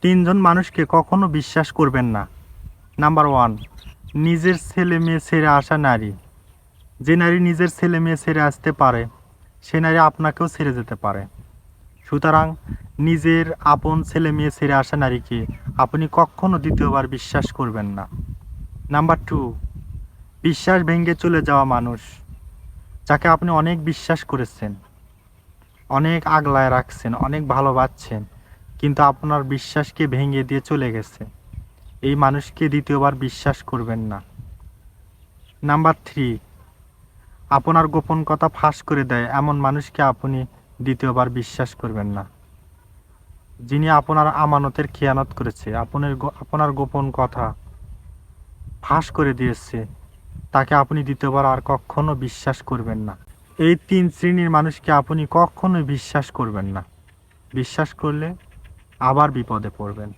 তিনজন মানুষকে কখনো বিশ্বাস করবেন না। নাম্বার ওয়ান, নিজের ছেলে মেয়ে ছেড়ে আসা নারী। যে নারী নিজের ছেলে মেয়ে ছেড়ে আসতে পারে সে নারী আপনাকেও ছেড়ে যেতে পারে। সুতরাং নিজের আপন ছেলে মেয়ে ছেড়ে আসা নারীকে আপনি কখনো দ্বিতীয়বার বিশ্বাস করবেন না। নাম্বার টু, বিশ্বাস ভেঙে চলে যাওয়া মানুষ। যাকে আপনি অনেক বিশ্বাস করেছেন, অনেক আগলায় রাখছেন, অনেক ভালোবাসছেন, কিন্তু আপনার বিশ্বাসকে ভেঙে দিয়ে চলে গেছে, এই মানুষকে দ্বিতীয়বার বিশ্বাস করবেন না। নাম্বার থ্রি, আপনার গোপন কথা ফাঁস করে দেয় এমন মানুষকে আপনি দ্বিতীয়বার বিশ্বাস করবেন না। যিনি আপনার আমানতের খেয়ানত করেছে, আপনার গোপন কথা ফাঁস করে দিয়েছে, তাকে আপনি দ্বিতীয়বার আর কখনো বিশ্বাস করবেন না। এই তিন শ্রেণীর মানুষকে আপনি কখনোই বিশ্বাস করবেন না। বিশ্বাস করলে আবার বিপদে পড়বেন।